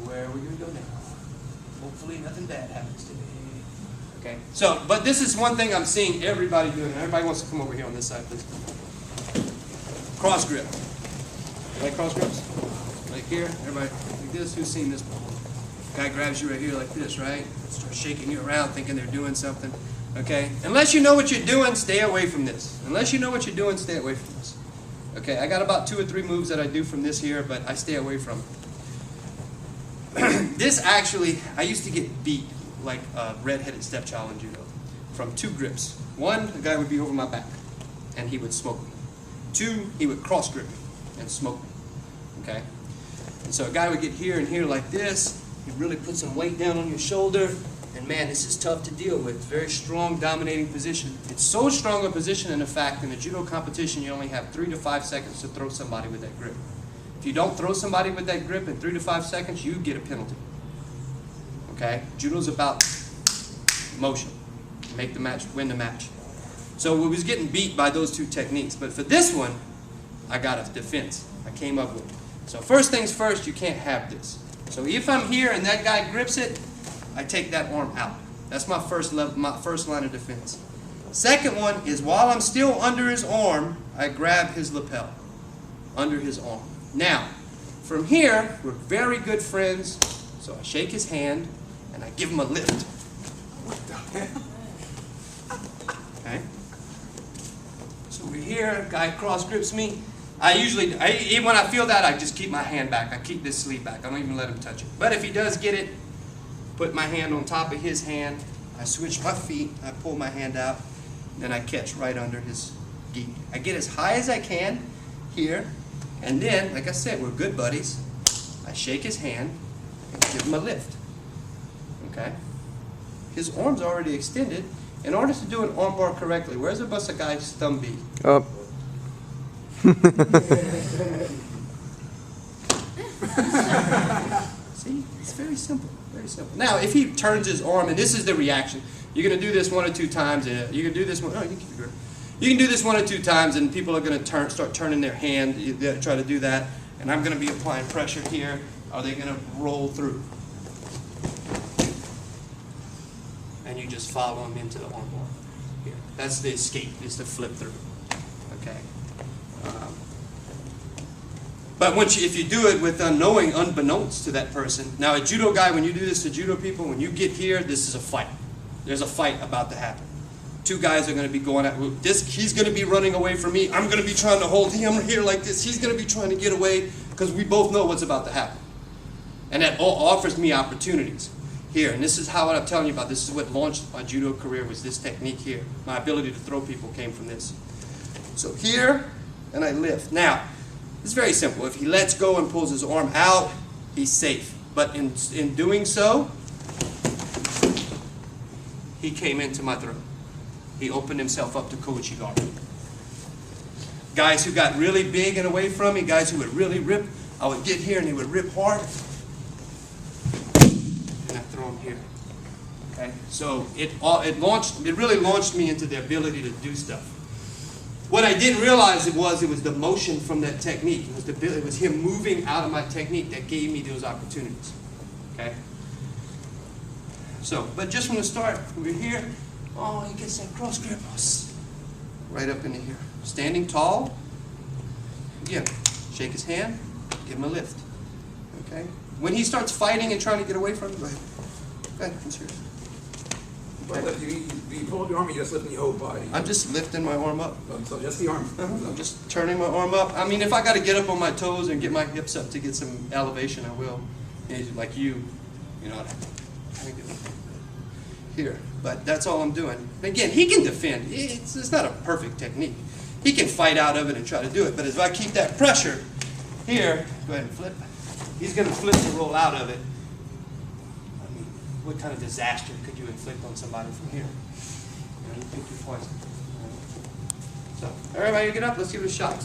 Where are we going to go now? Hopefully nothing bad happens today. Okay, so, but this is one thing I'm seeing everybody doing. Everybody wants to come over here on this side, please. Cross grip. Like cross grips? Like here, everybody like this. Who's seen this before? Guy grabs you right here like this, right? Starts shaking you around thinking they're doing something. Okay? Unless you know what you're doing, stay away from this. Unless you know what you're doing, stay away from this. Okay, I got about 2 or 3 moves that I do from this here, but I stay away from it. This actually, I used to get beat like a red-headed stepchild in judo from 2 grips. 1, the guy would be over my back and he would smoke me. 2, he would cross grip me and smoke me. Okay? And so a guy would get here and here like this. He'd really put some weight down on your shoulder. And man, this is tough to deal with. Very strong, dominating position. It's so strong a position in fact, in a judo competition, you only have 3 to 5 seconds to throw somebody with that grip. If you don't throw somebody with that grip in 3 to 5 seconds, you get a penalty. Okay? Judo's about motion. Make the match, win the match. So we was getting beat by those 2 techniques. But for this one, I got a defense. I came up with it. So first things first, you can't have this. So if I'm here and that guy grips it, I take that arm out. That's my first level, my first line of defense. Second one is while I'm still under his arm, I grab his lapel. Under his arm. Now, from here, we're very good friends. So I shake his hand and I give him a lift. What the hell? Okay? So we're here, guy cross grips me. Even when I feel that, I just keep my hand back. I keep this sleeve back. I don't even let him touch it. But if he does get it, put my hand on top of his hand. I switch my feet. I pull my hand out. Then I catch right under his gi. I get as high as I can here. And then, like I said, we're good buddies. I shake his hand and give him a lift. Okay? His arm's already extended. In order to do an arm bar correctly, where's the bust a guy's thumb be? Up. See, it's very simple, very simple. Now, if he turns his arm, and this is the reaction, you're going to do this 1 or 2 times. You can do this one. Oh, you can keep it. You can do this 1 or 2 times, and people are going to start turning their hand. They try to do that, and I'm going to be applying pressure here. Are they going to roll through? And you just follow them into the arm bar. Here, that's the escape. Is the flip through. Okay. But if you do it with unbeknownst to that person. Now, a judo guy, when you do this to judo people, when you get here, this is a fight. There's a fight about to happen. 2 guys are going to be going at this. He's going to be running away from me. I'm going to be trying to hold him here like this. He's going to be trying to get away because we both know what's about to happen. And that all offers me opportunities here. And this is how what I'm telling you about. This is what launched my judo career, was this technique here. My ability to throw people came from this. So here, and I lift. Now, it's very simple. If he lets go and pulls his arm out, he's safe. But in doing so, he came into my throat. He opened himself up to Koichigaru. Guys who got really big and away from me, guys who would really rip, I would get here and he would rip hard. And I throw him here. Okay? So it really launched me into the ability to do stuff. What I didn't realize it was the motion from that technique. It was him moving out of my technique that gave me those opportunities. Okay? So, but just from the start, we're here. Oh, he gets that cross grip. Right up into here. Standing tall. Again, shake his hand, give him a lift. Okay? When he starts fighting and trying to get away from you, go ahead. Go ahead, he's here. But you hold your arm, you just lifting your whole body. I'm just lifting my arm up. So just the arm. I'm just turning my arm up. I mean, if I got to get up on my toes and get my hips up to get some elevation, I will. Like you know, here. But that's all I'm doing. And again, he can defend. It's not a perfect technique. He can fight out of it and try to do it. But if I keep that pressure here, go ahead and flip. He's going to flip and roll out of it. I mean, what kind of disaster could you inflict on somebody from here? You think you're poisoned. So, everybody get up. Let's give it a shot.